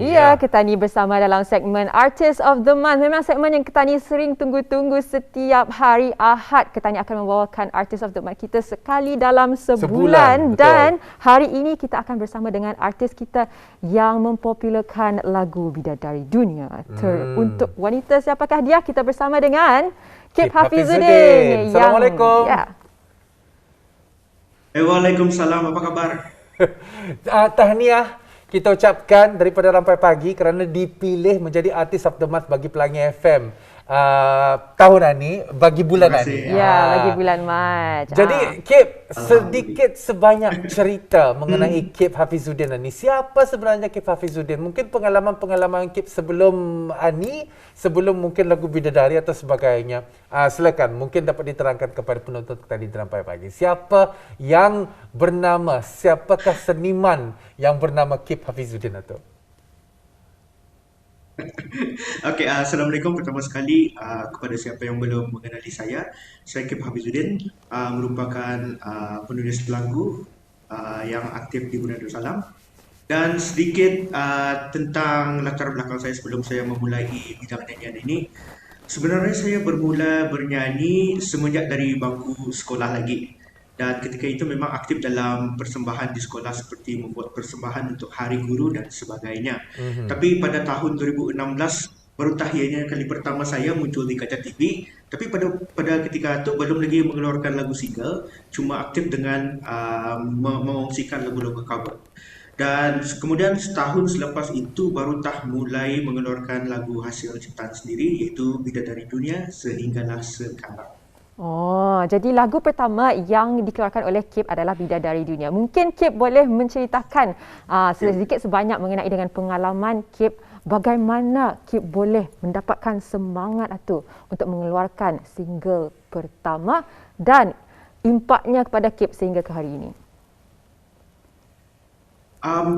Ya, Ketani bersama dalam segmen Artist of the Month. Memang segmen yang Ketani sering tunggu-tunggu setiap hari Ahad. Ketani akan membawakan Artist of the Month kita sekali dalam sebulan. Dan hari ini kita akan bersama dengan artis kita yang mempopularkan lagu Bidadari Dunia. Untuk wanita, siapakah dia? Kita bersama dengan Kip Hafizuddin. Assalamualaikum. Waalaikumsalam, apa kabar? Tahniah kita ucapkan daripada Rampai Pagi kerana dipilih menjadi Artist of the Month bagi Pelangi FM tahun ini, bagi bulan ini. Ya, bagi bulan Mac. Jadi Kip, sedikit sebanyak cerita mengenai Kip Hafizuddin ini. Siapa sebenarnya Kip Hafizuddin? Mungkin pengalaman-pengalaman Kip sebelum Ani, sebelum mungkin lagu Bidadari atau sebagainya. Silakan, mungkin dapat diterangkan kepada penonton tadi di Rampai Pagi. Siapa yang bernama, siapakah seniman yang bernama Kip Hafizuddin itu? Okey, Assalamualaikum pertama sekali kepada siapa yang belum mengenali saya. Saya Kip Hafizuddin, merupakan penulis lagu yang aktif di Brunei Darussalam. Dan sedikit tentang latar belakang saya sebelum saya memulai bidang nyanyian ini. Sebenarnya saya bermula bernyanyi semenjak dari bangku sekolah lagi. Dan ketika itu memang aktif dalam persembahan di sekolah seperti membuat persembahan untuk Hari Guru dan sebagainya. Tapi pada tahun 2016 baru tahianya kali pertama saya muncul di kaca TV. Tapi pada ketika itu belum lagi mengeluarkan lagu single, cuma aktif dengan mengongsikan lagu-lagu cover. Dan kemudian setahun selepas itu baru mulai mengeluarkan lagu hasil ciptaan sendiri, iaitu Bidadari Dunia Sehinggalah Sekarang. Oh, jadi lagu pertama yang dikeluarkan oleh Kip adalah Bidadari Dunia. Mungkin Kip boleh menceritakan sedikit sebanyak mengenai dengan pengalaman Kip, bagaimana Kip boleh mendapatkan semangat itu untuk mengeluarkan single pertama dan impaknya kepada Kip sehingga ke hari ini.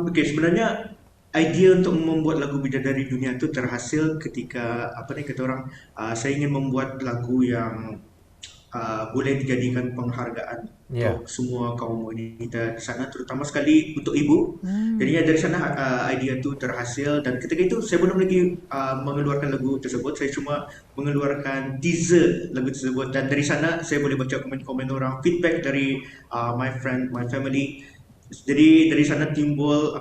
Okey, sebenarnya idea untuk membuat lagu Bidadari Dunia itu terhasil ketika kata orang, saya ingin membuat lagu yang boleh dijadikan penghargaan untuk semua kaum wanita di sana, terutama sekali untuk ibu. Jadinya dari sana idea itu terhasil, dan ketika itu saya belum lagi mengeluarkan lagu tersebut. Saya cuma mengeluarkan teaser lagu tersebut, dan dari sana saya boleh baca komen-komen orang, feedback dari my friend, my family. Jadi dari sana timbul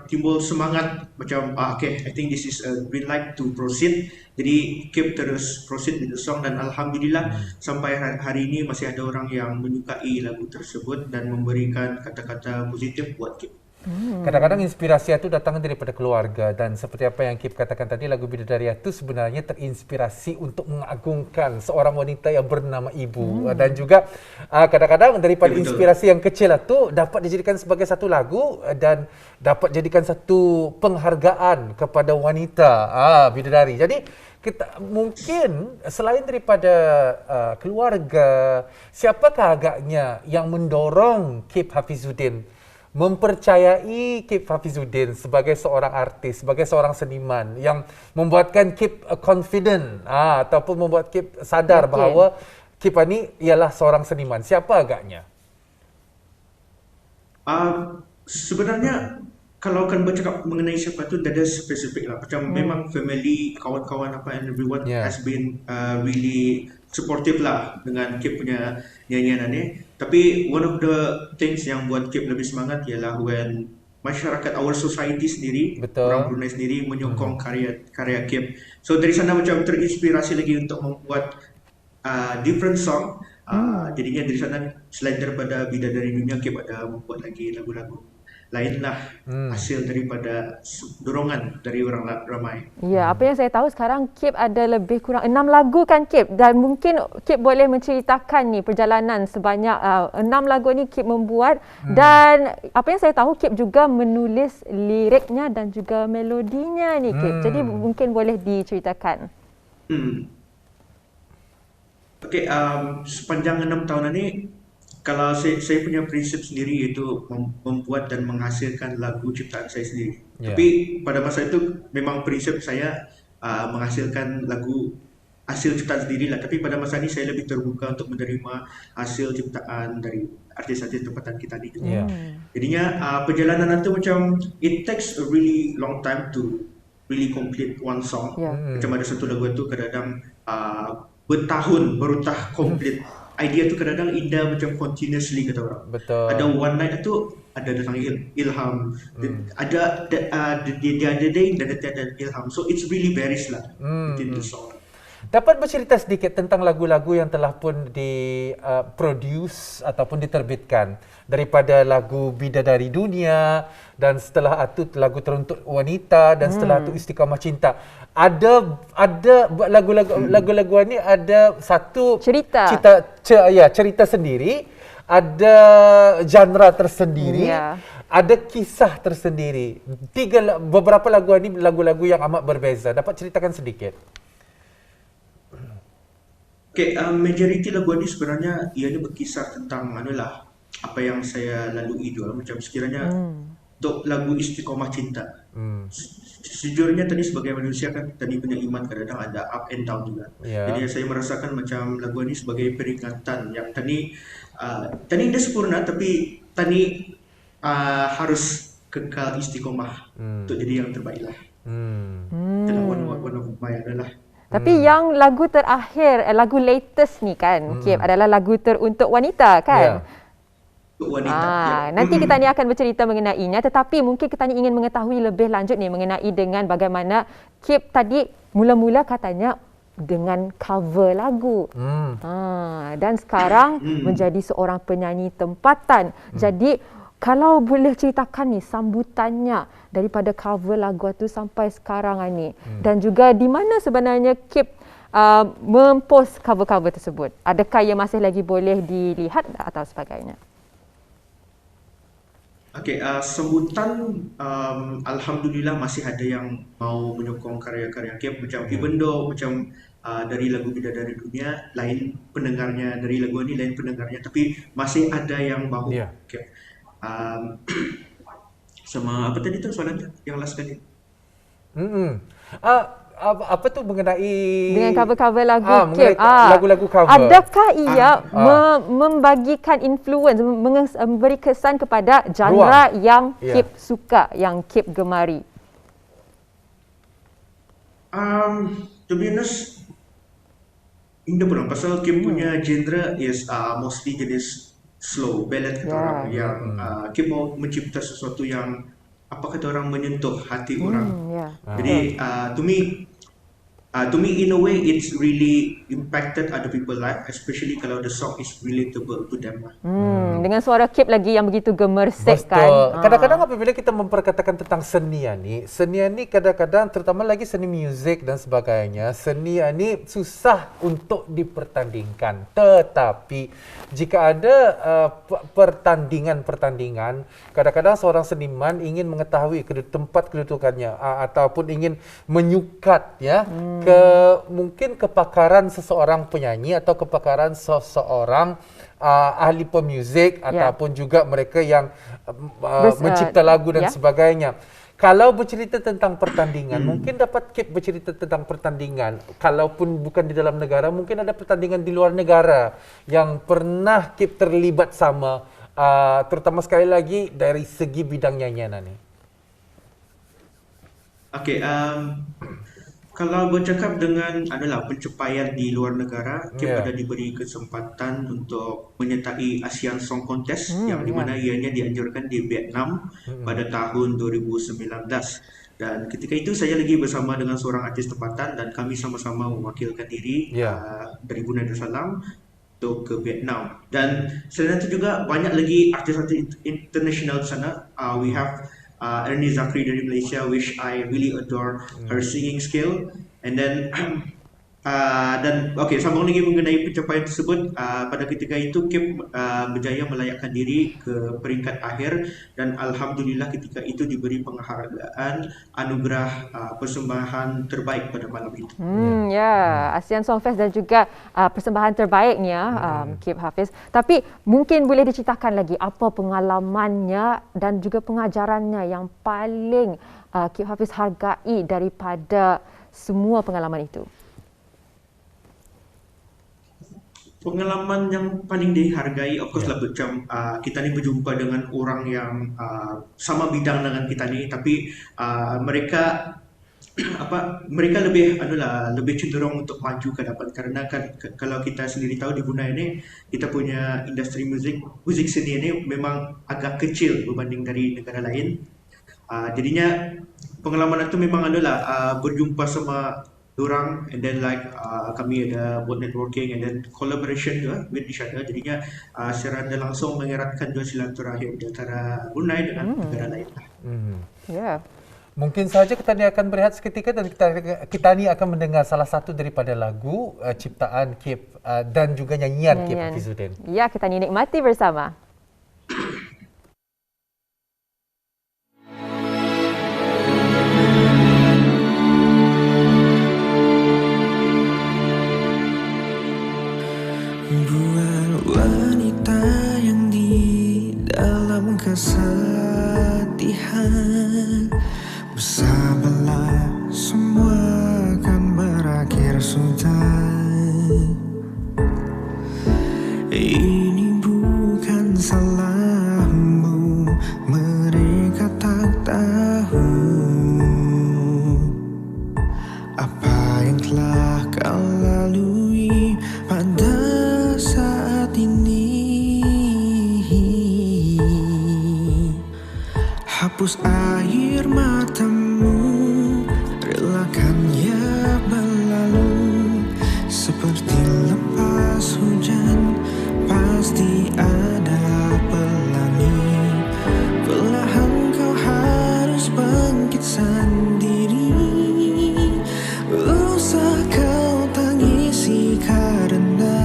timbul semangat macam okay, I think this is a green light to proceed. Jadi Kip terus proceed with the song, dan alhamdulillah sampai hari ini masih ada orang yang menyukai lagu tersebut dan memberikan kata-kata positif buat Kip. Kadang-kadang inspirasi itu datang daripada keluarga, dan seperti apa yang Kip katakan tadi, lagu Bidadari itu sebenarnya terinspirasi untuk mengagungkan seorang wanita yang bernama ibu. Dan juga kadang-kadang daripada inspirasi yang kecil itu dapat dijadikan sebagai satu lagu dan dapat jadikan satu penghargaan kepada wanita bidadari. Jadi kita mungkin selain daripada keluarga, siapakah agaknya yang mendorong Kip Hafizuddin mempercayai Kip Hafizuddin sebagai seorang artis, sebagai seorang seniman yang membuatkan Kip confident ataupun membuat Kip sadar bahawa Kip ini ialah seorang seniman? Siapa agaknya? Sebenarnya kalau akan bercakap mengenai siapa tu, ada spesifik lah. Macam memang family, kawan-kawan and everyone has been really supportive lah dengan Kip punya nyanyian ni. Tapi one of the things yang buat Kip lebih semangat ialah when masyarakat, our society sendiri, orang Brunei sendiri menyokong karya Kip. So dari sana macam terinspirasi lagi untuk membuat different song. Jadinya dari sana, selain daripada Bidadari Dunia, Kip ada membuat lagi lagu-lagu lainlah hasil daripada dorongan dari orang ramai. Ya, apa yang saya tahu sekarang Kip ada lebih kurang 6 lagu kan Kip, dan mungkin Kip boleh menceritakan ni perjalanan sebanyak 6 lagu ni Kip membuat, dan apa yang saya tahu Kip juga menulis liriknya dan juga melodinya ni Kip. Jadi mungkin boleh diceritakan. Okey, sepanjang 6 tahun ini, kalau saya punya prinsip sendiri iaitu membuat dan menghasilkan lagu ciptaan saya sendiri. Tapi pada masa itu memang prinsip saya menghasilkan lagu hasil ciptaan sendiri lah. Tapi pada masa ini saya lebih terbuka untuk menerima hasil ciptaan dari artis-artis tempatan kita di dunia. Jadinya perjalanan itu macam it takes a really long time to really complete one song. Ya. Macam ada satu lagu tu kadang-kadang bertahun baru tah complete. Idea tu kadang-kadang indah macam continuously kata orang. Betul. Ada one night tu ada datang ilham. Ada the other day dan ada ilham. So it's really varies lah within the song. Dapat bercerita sedikit tentang lagu-lagu yang telah pun produce ataupun diterbitkan, daripada lagu Bidadari Dunia, dan setelah itu lagu Teruntuk Wanita, dan setelah itu Istiqamah Cinta. Ada lagu-lagu ini ada satu cerita sendiri, ada genre tersendiri, ada kisah tersendiri. Beberapa lagu ini lagu-lagu yang amat berbeza. Dapat ceritakan sedikit? Majoriti lagu ini sebenarnya ianya berkisar tentang apa yang saya lalui dulu. Macam sekiranya untuk lagu Istiqamah Cinta. Sejujurnya tadi sebagai manusia kan tadi punya iman kadang-kadang ada up and down juga. Jadi saya merasakan macam lagu ini sebagai peringatan yang tadi dia sempurna tapi tadi harus kekal istiqomah untuk jadi yang terbaik lah. Itulah one of my adalah. Tapi yang lagu terakhir, lagu latest ni kan, Kip, adalah lagu Teruntuk Wanita kan? Wanita. Nanti kita ni akan bercerita mengenainya, tetapi mungkin kita ni ingin mengetahui lebih lanjut ni mengenai dengan bagaimana Kip tadi mula-mula katanya dengan cover lagu. Dan sekarang menjadi seorang penyanyi tempatan. Jadi kalau boleh ceritakan ni sambutannya daripada cover lagu tu sampai sekarang ni, dan juga di mana sebenarnya Kip mempost cover-cover tersebut. Adakah ia masih lagi boleh dilihat atau sebagainya? Sambutan alhamdulillah masih ada yang mau menyokong karya-karya Kip, macam even though macam dari lagu Bidadari Dunia lain pendengarnya, dari lagu ini lain pendengarnya, tapi masih ada yang bahu Kip. Sama apa tadi tu soalannya yang last kali? Apa tu mengenai dengan cover-cover lagu Kip? Lagu-lagu cover. Adakah ia membagikan influence, memberi kesan kepada genre yang Kip suka, yang Kip gemari? To be honest, ini pun pasal Kip punya genre is mostly jenis slow ballad kata orang, yang Kip mau mencipta sesuatu yang apa kata orang menyentuh hati orang. Jadi to me in a way it's really impacted other people's life, especially kalau the song is relatable to them. Dengan suara Kip lagi yang begitu gemersik kan. Kadang-kadang apabila kita memperkatakan tentang seni ni kadang-kadang terutama lagi seni muzik dan sebagainya, seni ni susah untuk dipertandingkan. Tetapi jika ada pertandingan, kadang-kadang seorang seniman ingin mengetahui tempat kedudukannya ataupun ingin menyukat mungkin kepakaran seseorang penyanyi atau kepakaran seseorang ahli pemuzik ataupun juga mereka yang mencipta lagu dan sebagainya. Kalau bercerita tentang pertandingan, mungkin dapat Kip bercerita tentang pertandingan. Kalaupun bukan di dalam negara, mungkin ada pertandingan di luar negara yang pernah Kip terlibat sama, terutama sekali lagi dari segi bidang nyanyian ni. Kalau bercakap dengan pencapaian di luar negara, Kip ada diberi kesempatan untuk menyertai ASEAN Song Contest yang di mana ianya dianjurkan di Vietnam pada tahun 2019. Dan ketika itu saya lagi bersama dengan seorang artis tempatan dan kami sama-sama mewakilkan diri dari Brunei Darussalam untuk ke Vietnam. Dan selain itu juga banyak lagi artis-artis international di sana. We have Ernie Zakri dari Malaysia, which I really adore her singing skill. And then sambung lagi mengenai pencapaian tersebut. Pada ketika itu Kip berjaya melayakkan diri ke peringkat akhir dan alhamdulillah ketika itu diberi penghargaan anugerah persembahan terbaik pada malam itu. ASEAN Song Fest dan juga persembahan terbaiknya Kip Hafiz. Tapi mungkin boleh diceritakan lagi apa pengalamannya dan juga pengajarannya yang paling Kip Hafiz hargai daripada semua pengalaman itu? Pengalaman yang paling dihargai, of course Ya. lah, macam kita ni berjumpa dengan orang yang sama bidang dengan kita ni, tapi mereka mereka lebih lebih cenderung untuk maju ke depan, karena kan kalau kita sendiri tahu di Brunei ni kita punya industri muzik seni ni memang agak kecil berbanding dari negara lain. Jadinya pengalaman itu memang berjumpa sama orang, and then kami ada buat networking and then collaboration juga with each other. Jadinya secara tidak langsung mengeratkan juga silaturahim di antara Brunei dengan negara lain lah. Ya. Mungkin saja kita ni akan berehat seketika dan kita ni akan mendengar salah satu daripada lagu ciptaan Kip dan juga nyanyian Kip Hafizuddin. Ya, kita ni nikmati bersama. Buat wanita yang di dalam kesedihan, bersabarlah, semua akan berakhir sudah. Ini bukan salahmu, mereka tak tahu apa yang telah kau lalui pada saat ini. Hapus air matamu, relakannya berlalu. Seperti lepas hujan, pasti ada pelangi. Perlahan kau harus bangkit sendiri. Usah kau tangisi karena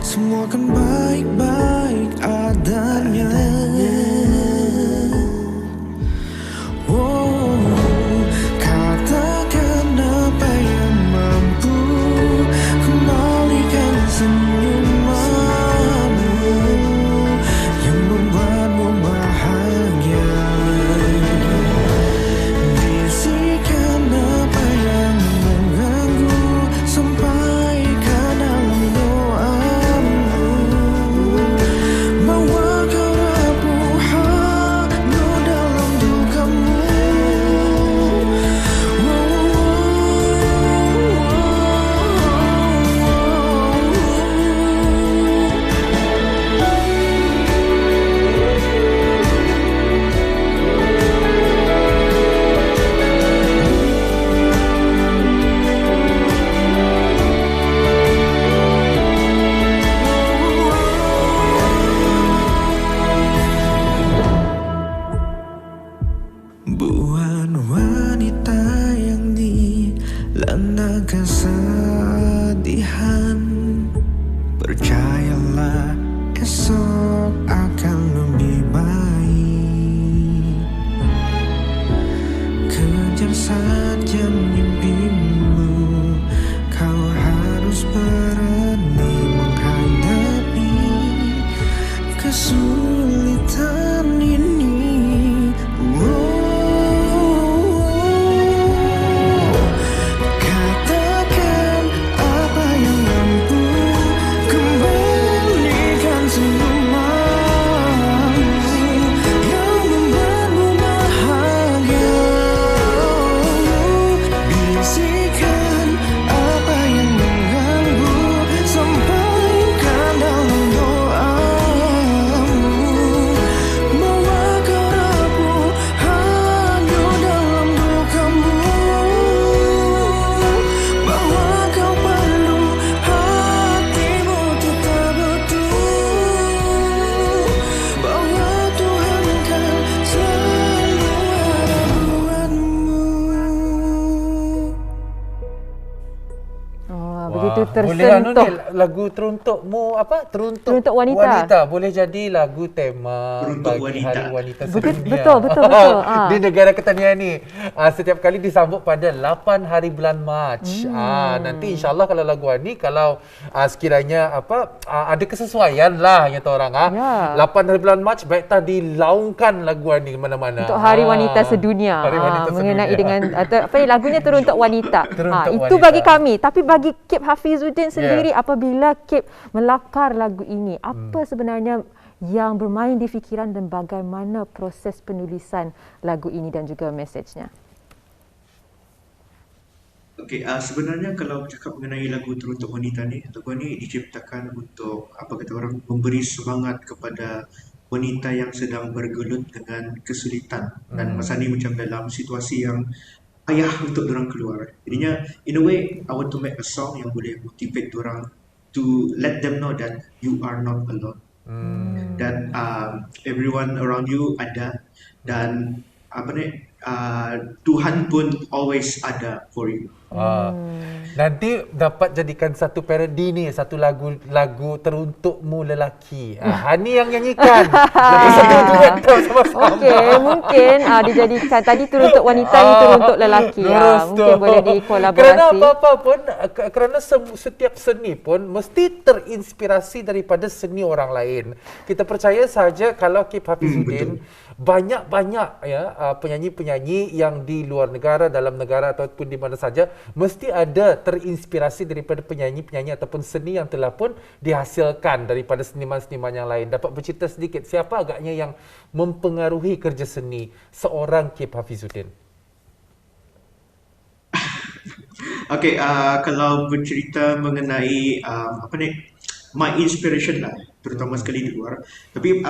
semua akan baik-baik adanya. Katakan apa yang mampu kembalikan senyumanmu yang membuatmu bahagia. Bisikan apa yang mengganggu, sampaikan dalam doamu. Bawa kau rapuh hanu dalam dukamu. Buat wanita yang dilanda kesedihan, percayalah esok akan lebih baik. Kejar saja mimpimu, kau harus berani menghadapi kesulitan ini. Katakan apa yang mampu kembalikan senyumanmu yang membuatmu bahagia. Bisikan apa yang mengganggu, sampaikan dalam doamu. Bawa kau rapuh hanyut dalam dukamu. Bawa kau perlu hatimu tetap betul. Bahwa Tuhan kan selalu ada buatmu. Oh, begitu Boleh tersentuh. lagu teruntukmu Teruntuk wanita. Boleh jadi lagu tema Teruntuk bagi wanita. Hari Wanita Betul, Sedunia. betul. Di negara Ketanzania ni setiap kali disambut pada 8 hari bulan Mac. Nanti insya-Allah kalau lagu ni kalau sekiranya ada kesesuaian lah kata orang Ya. 8 hari bulan Mac baik tadi dilaungkan lagu ni mana-mana. Untuk Hari Wanita Sedunia. Hari Wanita Mengenai Sedunia. dengan lagunya teruntuk wanita. Teruntuk Itu wanita. bagi kami, tapi bagi Kip Hafiz Hafizuddin sendiri apabila Kip melakar lagu ini, apa sebenarnya yang bermain di fikiran dan bagaimana proses penulisan lagu ini dan juga mesejnya? Okey, sebenarnya kalau bercakap mengenai lagu Teruntuk Wanita ni, lagu ni diciptakan untuk apa kata orang, memberi semangat kepada wanita yang sedang bergelut dengan kesulitan dan masa ni macam dalam situasi yang payah untuk orang keluar. Jadinya in a way I want to make a song yang boleh motivate orang to let them know that you are not alone. That everyone around you ada, dan apa ni, Tuhan pun always ada for you. Nanti dapat jadikan satu parody ni, satu lagu Teruntukmu Lelaki. Hani yang nyanyikan. Satu duet sama-sama. Okey, mungkin dijadikan tadi Teruntuk Wanita ni Teruntuk Lelaki. Mungkin boleh dikolaborasi. Kerana apa-apa pun, kerana setiap seni pun mesti terinspirasi daripada seni orang lain. Kita percaya saja kalau Kip Hafizuddin banyak-banyak penyanyi-penyanyi yang di luar negara, dalam negara ataupun di mana saja mesti ada terinspirasi daripada penyanyi-penyanyi ataupun seni yang telah pun dihasilkan daripada seniman-seniman yang lain. Dapat bercerita sedikit siapa agaknya yang mempengaruhi kerja seni seorang Kip Hafizuddin? Okey, kalau bercerita mengenai my inspiration lah, terutama sekali di luar. Tapi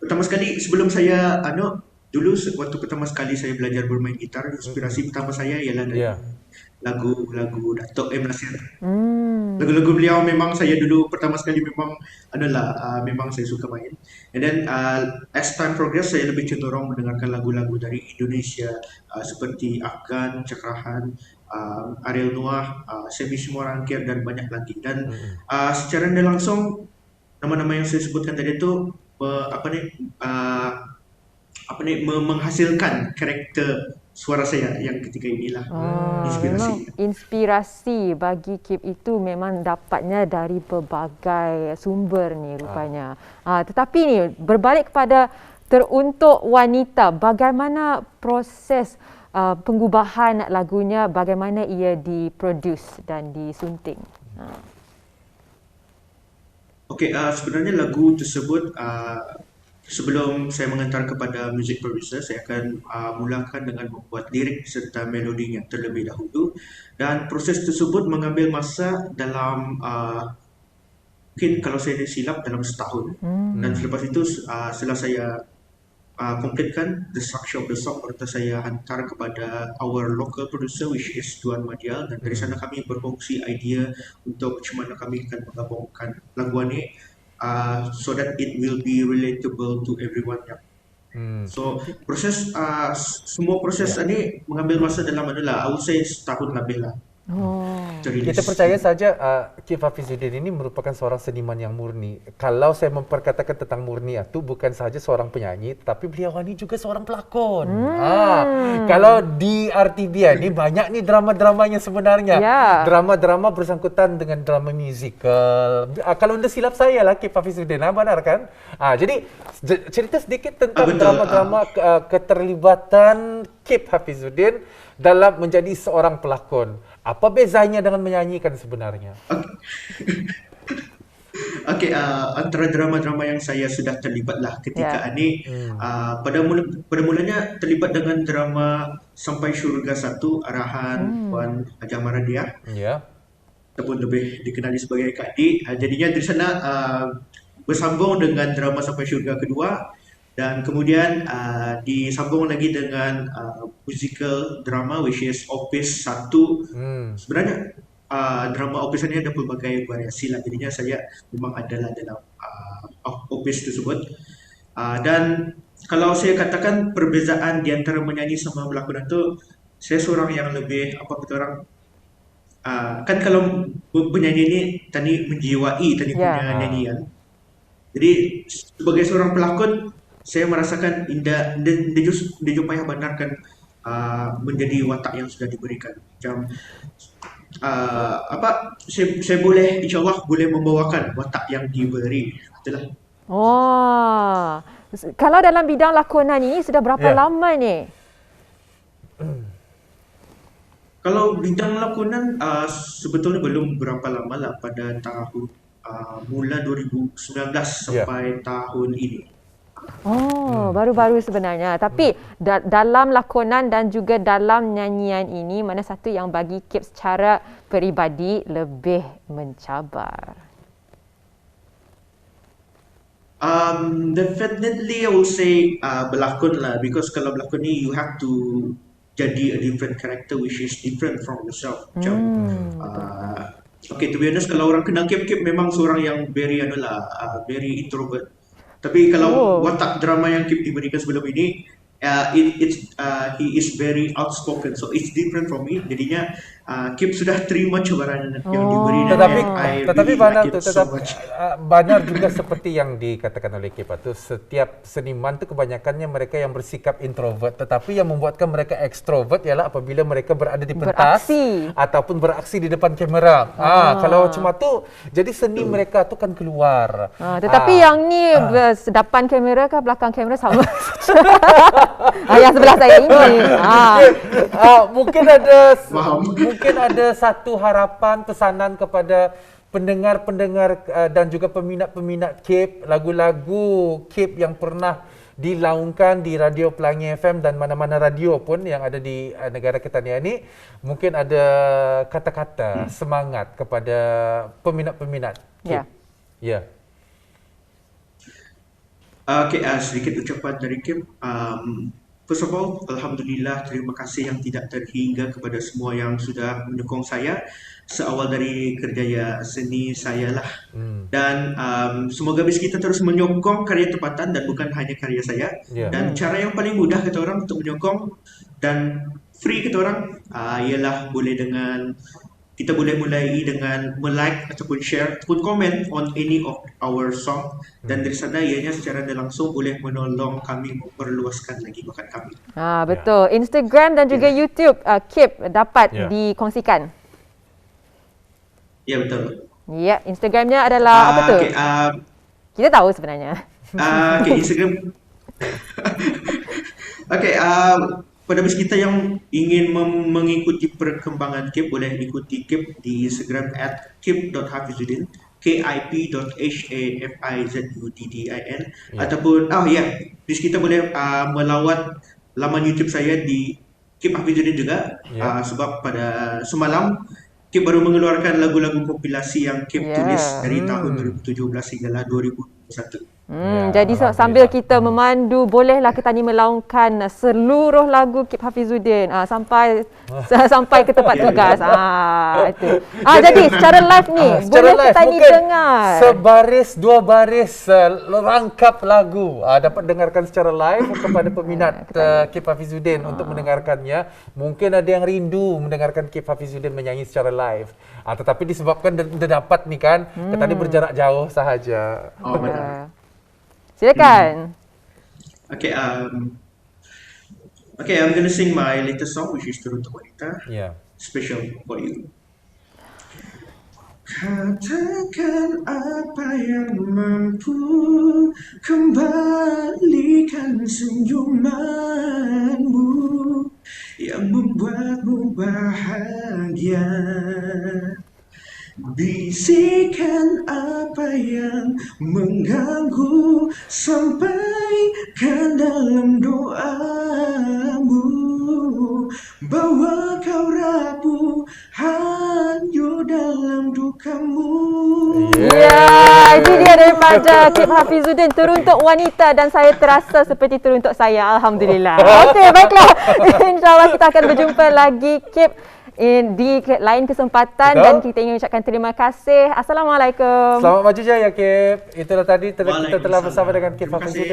pertama sekali sebelum saya dulu waktu pertama sekali saya belajar bermain gitar, inspirasi pertama saya ialah dari lagu-lagu Dato' M. Nasir. Lagu-lagu beliau memang saya dulu pertama sekali memang memang saya suka main. And then as time progress saya lebih cenderung mendengarkan lagu-lagu dari Indonesia seperti Afgan, Cakrahan, Ariel Noah, Semi Semua Rangkir dan banyak lagi. Dan secara tidak langsung nama-nama yang saya sebutkan tadi itu menghasilkan karakter suara saya yang ketika inilah inspirasi. Inspirasi bagi Kip itu memang dapatnya dari berbagai sumber ni rupanya. Tetapi ni berbalik kepada Teruntuk Wanita, bagaimana proses pengubahan lagunya, bagaimana ia diproduce dan disunting? Okey, sebenarnya lagu tersebut sebelum saya mengantar kepada music producer, saya akan mulakan dengan membuat lirik serta melodinya terlebih dahulu, dan proses tersebut mengambil masa dalam mungkin kalau saya tidak silap dalam setahun. Dan selepas itu setelah saya completekan the structure of the song, baru saya hantar kepada our local producer which is Tuan Madial, dan dari sana kami berkongsi idea untuk macam mana kami akan menggabungkan lagu ini so that it will be relatable to everyone. So proses semua proses ini mengambil masa dalam I would say setahun lebih lah. Kita percaya saja Kip Hafizuddin ini merupakan seorang seniman yang murni. Kalau saya memperkatakan tentang murni itu bukan sahaja seorang penyanyi, tetapi beliau ini juga seorang pelakon. Kalau di RTB ini banyak nih drama-dramanya sebenarnya. Drama-drama bersangkutan dengan drama musical. Kalau anda silap saya lah Kip Hafizuddin, benar kan? Jadi cerita sedikit tentang drama-drama keterlibatan Kip Hafizuddin dalam menjadi seorang pelakon. Apa bezanya dengan menyanyikan sebenarnya? Okey, antara drama-drama yang saya sudah terlibat lah ketika ini, pada mulanya terlibat dengan drama Sampai Syurga 1 arahan Puan Hajah Maradia, ataupun lebih dikenali sebagai Kak Dik. Jadinya dari sana bersambung dengan drama Sampai Syurga kedua, dan kemudian disambung lagi dengan musical drama which is Opus 1. Sebenarnya drama Opus ini ada pelbagai variasi lah, jadinya saya memang adalah dalam Opus tersebut. Dan kalau saya katakan perbezaan di antara menyanyi sama berlakon itu, saya seorang yang lebih kan kalau penyanyi ini tadi menjiwai tadi punya nyanyian. Jadi sebagai seorang pelakon, saya merasakan dia payah benarkan menjadi watak yang sudah diberikan. Macam saya boleh, insyaAllah boleh membawakan watak yang diberi. Itulah. Kalau dalam bidang lakonan ini sudah berapa lama ni? Kalau bidang lakonan sebetulnya belum berapa lama lah, pada tahun mula 2019 Ya. sampai tahun ini. Baru-baru sebenarnya. Tapi dalam lakonan dan juga dalam nyanyian ini, mana satu yang bagi Kip secara peribadi lebih mencabar? Definitely I will say berlakon lah, because kalau berlakon ni you have to jadi a different character which is different from yourself. Macam okay, to be honest, kalau orang kenal Kip memang seorang yang very very introvert. Tapi kalau watak drama yang Kip diberikan sebelum ini, he is very outspoken, so it's different from me. Jadinya Kip sudah terima cabaran yang diberi, dan Tetapi really Banar like tu it so tetap much. Banar juga seperti yang dikatakan oleh Kip tu, setiap seniman tu kebanyakannya mereka yang bersikap introvert, tetapi yang membuatkan mereka ekstrovert ialah apabila mereka berada di pentas Beraksi. ataupun beraksi di depan kamera. Kalau cuma tu, jadi seni mereka tu kan keluar. Tetapi yang ni depan kamera ke belakang kamera sama. Yang sebelah saya ini. Mungkin ada Faham. mungkin ada satu harapan, pesanan kepada pendengar-pendengar dan juga peminat-peminat Kip, lagu-lagu Kip yang pernah dilaungkan di Radio Pelangi FM dan mana-mana radio pun yang ada di negara kita ni. Mungkin ada kata-kata semangat kepada peminat-peminat Kip. Ya. Sedikit ucapan dari Kip. First of all, Alhamdulillah, terima kasih yang tidak terhingga kepada semua yang sudah mendukung saya seawal dari kerjaya seni saya lah. Dan semoga bis kita terus menyokong karya tempatan dan bukan hanya karya saya. Dan cara yang paling mudah kata orang untuk menyokong dan free kata orang ialah kita boleh mulai dengan like ataupun share ataupun komen on any of our song, dan dari sana ianya secara langsung boleh menolong kami memperluaskan lagi bakat kami. Betul. Instagram dan juga YouTube Kip dapat dikongsikan. Ya, betul. Ya, Instagramnya adalah apa tu? Kita tahu sebenarnya. Instagram. Pada bis kita yang ingin mengikuti perkembangan Kip, boleh ikuti Kip di Instagram @kip.hafizuddin, KIP.HAFIZUDDIN, ataupun bis kita boleh melawat laman YouTube saya di Kip Hafizuddin juga. Sebab pada semalam Kip baru mengeluarkan lagu-lagu kompilasi yang Kip tulis dari tahun 2017 hinggalah 2021. Jadi sambil kita memandu, bolehlah kita ni melaungkan seluruh lagu Kip Hafizuddin sampai ke tempat tugas. Itu. Jadi secara live ni boleh kita ni dengar sebaris dua baris rangkap lagu dapat dengarkan secara live kepada peminat Kip Hafizuddin untuk mendengarkannya. Mungkin ada yang rindu mendengarkan Kip Hafizuddin menyanyi secara live. Tetapi disebabkan dia dapat ni kan, tadi berjarak jauh sahaja. Benar. Silakan. I'm gonna sing my latest song, which is Teruntuk Wanita. Special for you. Katakan apa yang mampu kembalikan senyumanmu yang membuatmu bahagia. Bisikan apa yang mengganggu, sampaikan dalam doamu, bawa kau rapuh hanyut dalam dukamu. Itu dia daripada Kip Hafizuddin, Teruntuk Wanita, dan saya terasa seperti teruntuk saya. Alhamdulillah. Okey, baiklah. InsyaAllah kita akan berjumpa lagi Kip di lain kesempatan. Betul. Dan kita ingin ucapkan terima kasih. Assalamualaikum. Selamat maju jaya Kip. Itulah tadi kita telah bersama dengan Kip Hafizuddin.